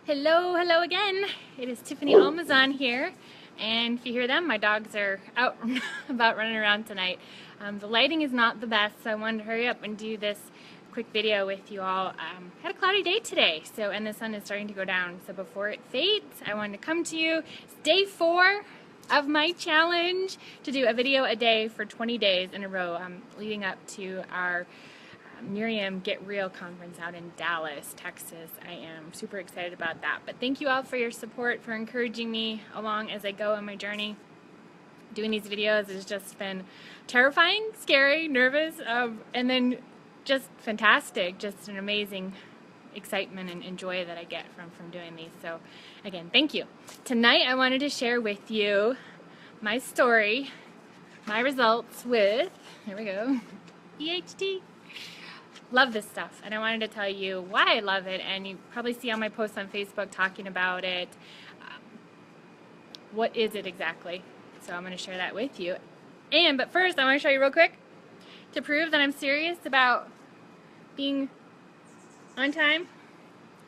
Hello again. It is Tiffany Almazan here, and if you hear them, my dogs are out about running around tonight. The lighting is not the best, so I wanted to hurry up and do this quick video with you all. Had a cloudy day today, and the sun is starting to go down, so before it fades, I wanted to come to you. It's day 4 of my challenge to do a video a day for 20 days in a row, leading up to our Miriam Get Real conference out in Dallas, Texas. I am super excited about that. But thank you all for your support, for encouraging me along as I go on my journey. Doing these videos has just been terrifying, scary, nervous, and then just fantastic. Just an amazing excitement and joy that I get from doing these. So again, thank you. Tonight I wanted to share with you my story, my results with, here we go, EHT. Love this stuff, and I wanted to tell you why I love it, and you probably see on my posts on Facebook talking about it. What is it exactly? So I'm going to share that with you. But first, I want to show you real quick to prove that I'm serious about being on time.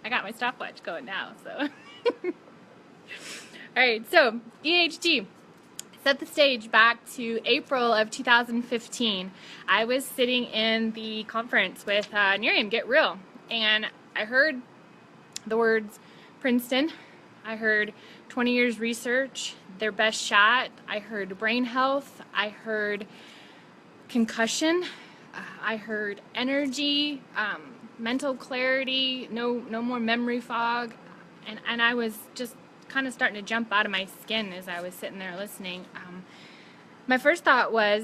I got my stopwatch going now, so. Alright, so EHT. Set the stage back to April of 2015. I was sitting in the conference with Miriam Get Real, and I heard the words Princeton. I heard 20 years research, their best shot. I heard brain health. I heard concussion. I heard energy, mental clarity, no more memory fog, and I was just kind of starting to jump out of my skin as I was sitting there listening. My first thought was,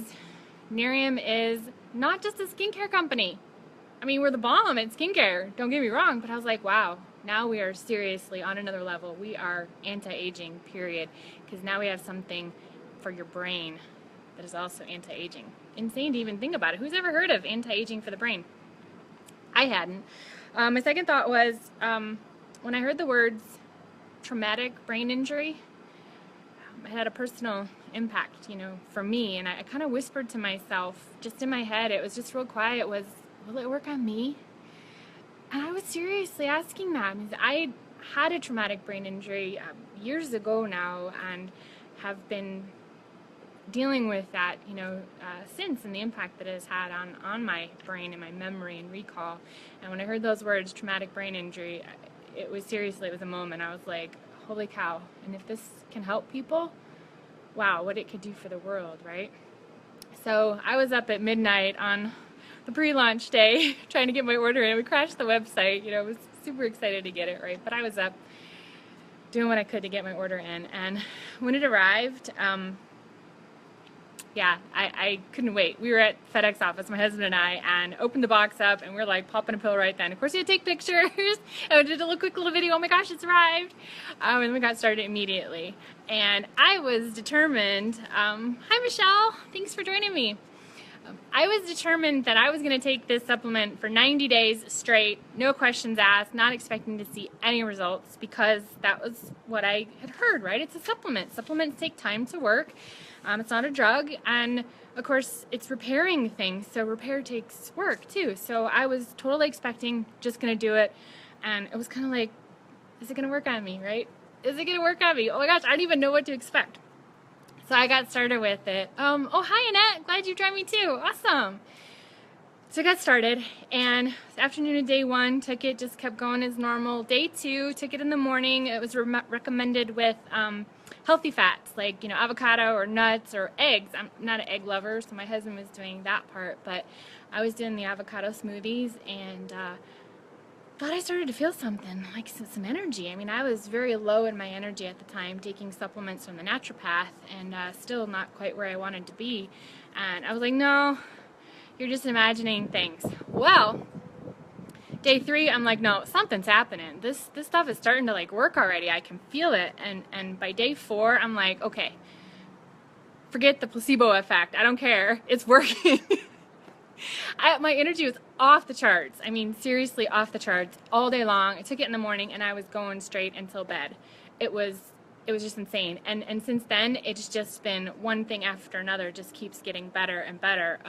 Miriam is not just a skincare company. I mean, we're the bomb at skincare, don't get me wrong, but I was like, wow, now we are seriously on another level. We are anti-aging, period, because now we have something for your brain that is also anti-aging. Insane to even think about it. Who's ever heard of anti-aging for the brain? I hadn't. My second thought was, when I heard the words traumatic brain injury, it had a personal impact, for me, and I kind of whispered to myself, just in my head, it was just real quiet, was, will it work on me? And I was seriously asking that, because I had a traumatic brain injury years ago now, and have been dealing with that, since, and the impact that it has had on my brain and my memory and recall. And when I heard those words, traumatic brain injury, it was a moment. I was like, holy cow, and if this can help people, wow, what it could do for the world, right? So I was up at midnight on the pre-launch day trying to get my order in. We crashed the website, I was super excited to get it, right? But I was up doing what I could to get my order in, and when it arrived, I couldn't wait. We were at FedEx office, my husband and I, and opened the box up, and we were like popping a pill right then. Of course, we had to take pictures, and we did a quick little video, oh my gosh, it's arrived, and we got started immediately. And I was determined, hi Michelle, thanks for joining me. I was determined that I was going to take this supplement for 90 days straight, no questions asked, not expecting to see any results, because that was what I had heard, right? It's a supplement. Supplements take time to work. It's not a drug, and of course it's repairing things, so repair takes work too. So I was totally expecting just going to do it, and it was kind of like, is it going to work on me, right? Is it going to work on me? Oh my gosh, I don't even know what to expect. So I got started with it. Oh, hi Annette, glad you joined me too. Awesome. So I got started, and afternoon of day 1, took it, just kept going as normal. Day 2, took it in the morning. It was recommended with healthy fats, like, avocado or nuts or eggs. I'm not an egg lover, so my husband was doing that part, but I was doing the avocado smoothies, and thought I started to feel something, like some energy. I mean, I was very low in my energy at the time, taking supplements from the naturopath, and still not quite where I wanted to be. And I was like, no, you're just imagining things. Well, day 3, I'm like, no, something's happening. This stuff is starting to work already. I can feel it. And by day 4, I'm like, okay, forget the placebo effect. I don't care. It's working. My energy was off the charts. I mean, seriously off the charts all day long. I took it in the morning, and I was going straight until bed. It was just insane. And since then, it's just been one thing after another. Just keeps getting better and better.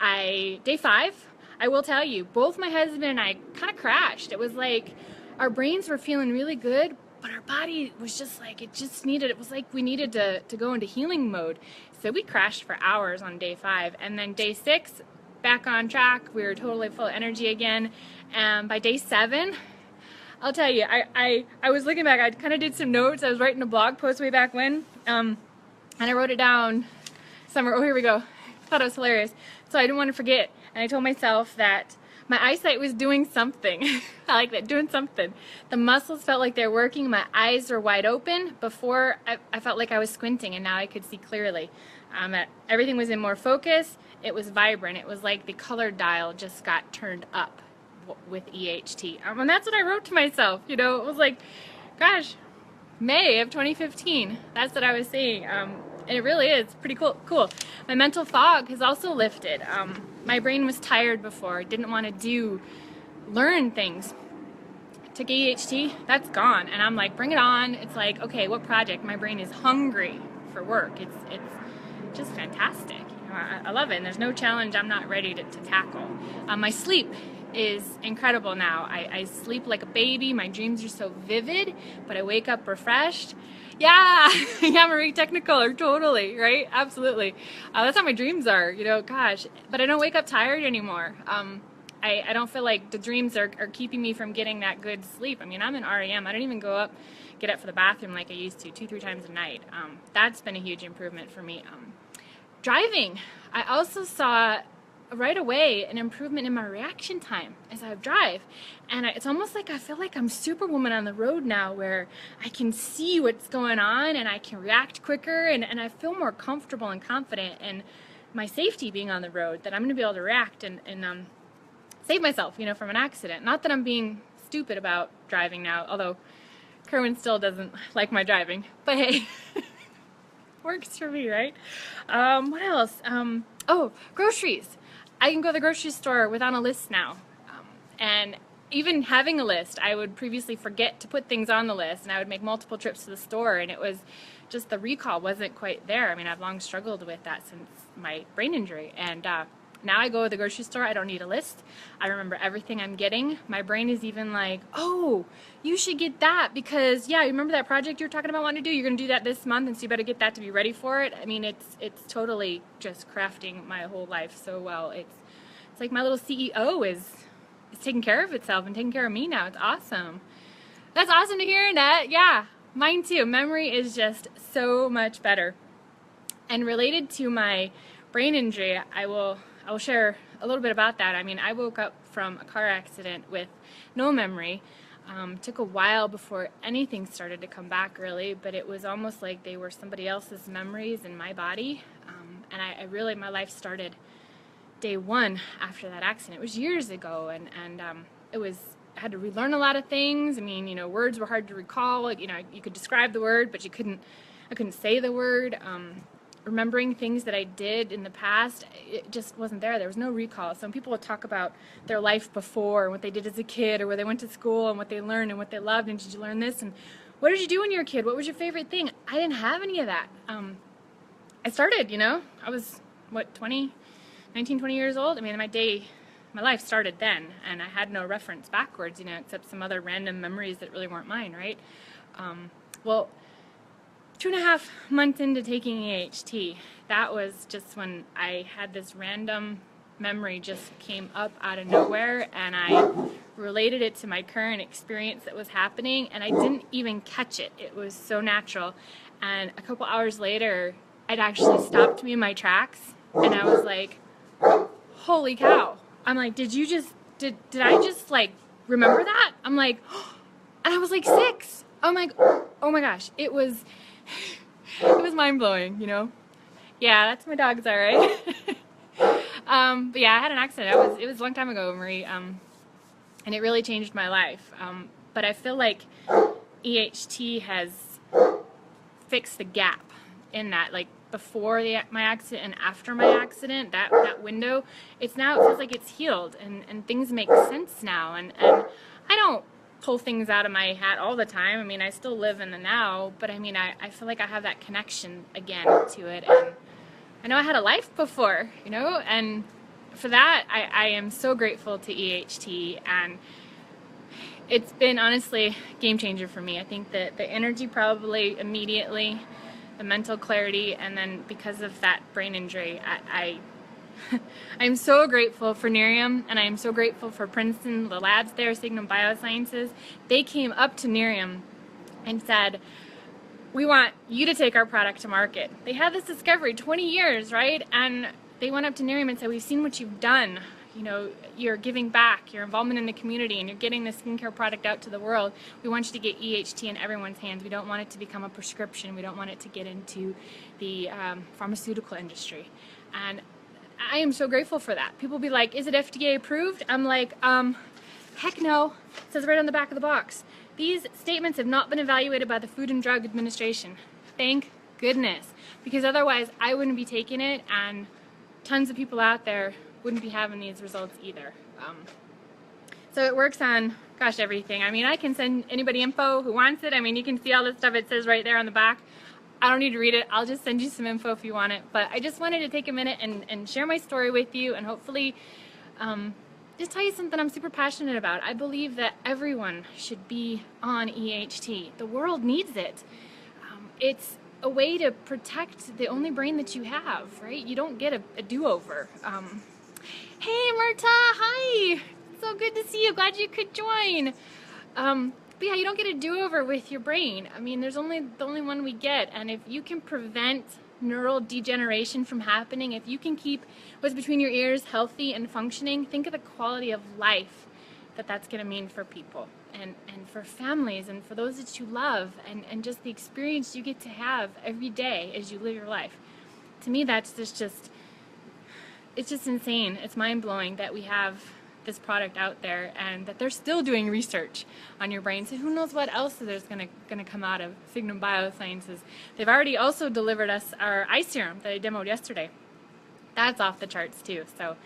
Day 5, I will tell you, both my husband and I kind of crashed. It was like our brains were feeling really good, but our body was just like, it was like we needed to go into healing mode. So we crashed for hours on day 5, and then day 6, back on track. We were totally full of energy again. And by day 7, I'll tell you, I was looking back, I kind of did some notes. I was writing a blog post way back when, and I wrote it down somewhere. Oh, here we go. I thought it was hilarious. So I didn't want to forget, and I told myself that my eyesight was doing something. I like that, doing something. The muscles felt like they're working. My eyes were wide open. Before, I felt like I was squinting, and now I could see clearly. Everything was in more focus. It was vibrant. It was like the color dial just got turned up with EHT. And that's what I wrote to myself. You know, it was like, gosh, May of 2015. That's what I was seeing. And it really is pretty cool. My mental fog has also lifted. My brain was tired before, didn't want to learn things. Took EHT, that's gone. And I'm like, bring it on. It's like, okay, what project? My brain is hungry for work. It's just fantastic. You know, I love it. And there's no challenge I'm not ready to tackle. My sleep is incredible now. I sleep like a baby. My dreams are so vivid, but I wake up refreshed. Yeah, yeah, Marie Technicolor, totally, right? Absolutely. That's how my dreams are, you know, gosh. But I don't wake up tired anymore. I don't feel like the dreams are keeping me from getting that good sleep. I mean, I'm an REM. I don't even get up for the bathroom like I used to, 2-3 times a night. That's been a huge improvement for me. Driving, I also saw right away an improvement in my reaction time as I drive, and it's almost like I feel like I'm Superwoman on the road now, where I can see what's going on and I can react quicker, and I feel more comfortable and confident in my safety being on the road, that I'm going to be able to react and save myself, you know, from an accident. Not that I'm being stupid about driving now, although Kerwin still doesn't like my driving, but hey, works for me, right? What else? Oh, groceries. I can go to the grocery store without a list now. And even having a list, I would previously forget to put things on the list, and I would make multiple trips to the store, and it was just the recall wasn't quite there. I mean, I've long struggled with that since my brain injury. And now I go to the grocery store, I don't need a list. I remember everything I'm getting. My brain is even like, oh, you should get that because, yeah, you remember that project you were talking about wanting to do? You're going to do that this month, and so you better get that to be ready for it. I mean, it's totally just crafting my whole life so well. It's like my little CEO is taking care of itself and taking care of me now. It's awesome. That's awesome to hear, Annette. Yeah, mine too. Memory is just so much better. And related to my brain injury, I will share a little bit about that. I mean, I woke up from a car accident with no memory. Took a while before anything started to come back, really, but it was almost like they were somebody else's memories in my body. And I really, my life started day 1 after that accident. It was years ago, and I had to relearn a lot of things. I mean, you know, words were hard to recall. You know, you could describe the word, but I couldn't say the word. Remembering things that I did in the past, it just wasn't there. There was no recall. Some people would talk about their life before, and what they did as a kid, or where they went to school, and what they learned, and what they loved, and did you learn this, and what did you do when you were a kid? What was your favorite thing? I didn't have any of that. I started, you know, I was, what, 19, 20 years old? I mean, my life started then, and I had no reference backwards, you know, except some other random memories that really weren't mine, right? Well, 2.5 months into taking EHT, that was just when I had this random memory just came up out of nowhere, and I related it to my current experience that was happening, and I didn't even catch it. It was so natural. And a couple hours later, it actually stopped me in my tracks, and I was like, holy cow. I'm like, did I just like remember that? I'm like, and I was like 6. I'm like, oh my gosh, it was mind-blowing, you know? Yeah, that's my dog's all right. But yeah, I had an accident. It was a long time ago, Marie, and it really changed my life. But I feel like EHT has fixed the gap in that, like before my accident and after my accident, that window, it feels like it's healed, and things make sense now, and I don't pull things out of my hat all the time. I mean, I still live in the now, but I mean, I feel like I have that connection again to it, and I know I had a life before, you know, and for that, I am so grateful to EHT, and It's been honestly a game changer for me. I think that the energy probably immediately, the mental clarity, and then because of that brain injury, I'm so grateful for Nerium, and I am so grateful for Princeton, the labs there, Signum Biosciences. They came up to Nerium and said, we want you to take our product to market. They had this discovery, 20 years, right? And they went up to Nerium and said, we've seen what you've done. You know, you're giving back, your involvement in the community, and you're getting this skincare product out to the world. We want you to get EHT in everyone's hands. We don't want it to become a prescription. We don't want it to get into the pharmaceutical industry. And I am so grateful for that. People be like, is it FDA approved? I'm like, heck no. It says right on the back of the box. These statements have not been evaluated by the Food and Drug Administration. Thank goodness. Because otherwise I wouldn't be taking it, and tons of people out there wouldn't be having these results either. So it works on, gosh, everything. I mean, I can send anybody info who wants it. I mean, you can see all this stuff it says right there on the back. I don't need to read it. I'll just send you some info if you want it. But I just wanted to take a minute and share my story with you, and hopefully just tell you something I'm super passionate about. I believe that everyone should be on EHT. The world needs it. It's a way to protect the only brain that you have, right? You don't get a do-over. Hey, Marta, hi. So good to see you. Glad you could join. But yeah, you don't get a do-over with your brain. I mean, there's only the only one we get, and if you can prevent neural degeneration from happening, if you can keep what's between your ears healthy and functioning, think of the quality of life that's going to mean for people and for families and for those that you love, and just the experience you get to have every day as you live your life. To me, that's just it's just insane. It's mind-blowing that we have this product out there and that they're still doing research on your brain. So who knows what else there's gonna come out of Signum Biosciences. They've already also delivered us our eye serum that I demoed yesterday. That's off the charts too. So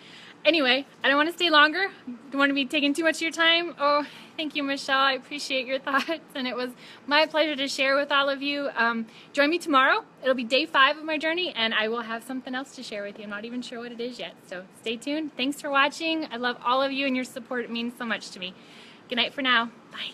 anyway, I don't want to stay longer. Don't want to be taking too much of your time. Oh, thank you, Michelle. I appreciate your thoughts, and it was my pleasure to share with all of you. Join me tomorrow. It'll be day 5 of my journey, and I will have something else to share with you. I'm not even sure what it is yet, so stay tuned. Thanks for watching. I love all of you and your support. It means so much to me. Good night for now. Bye.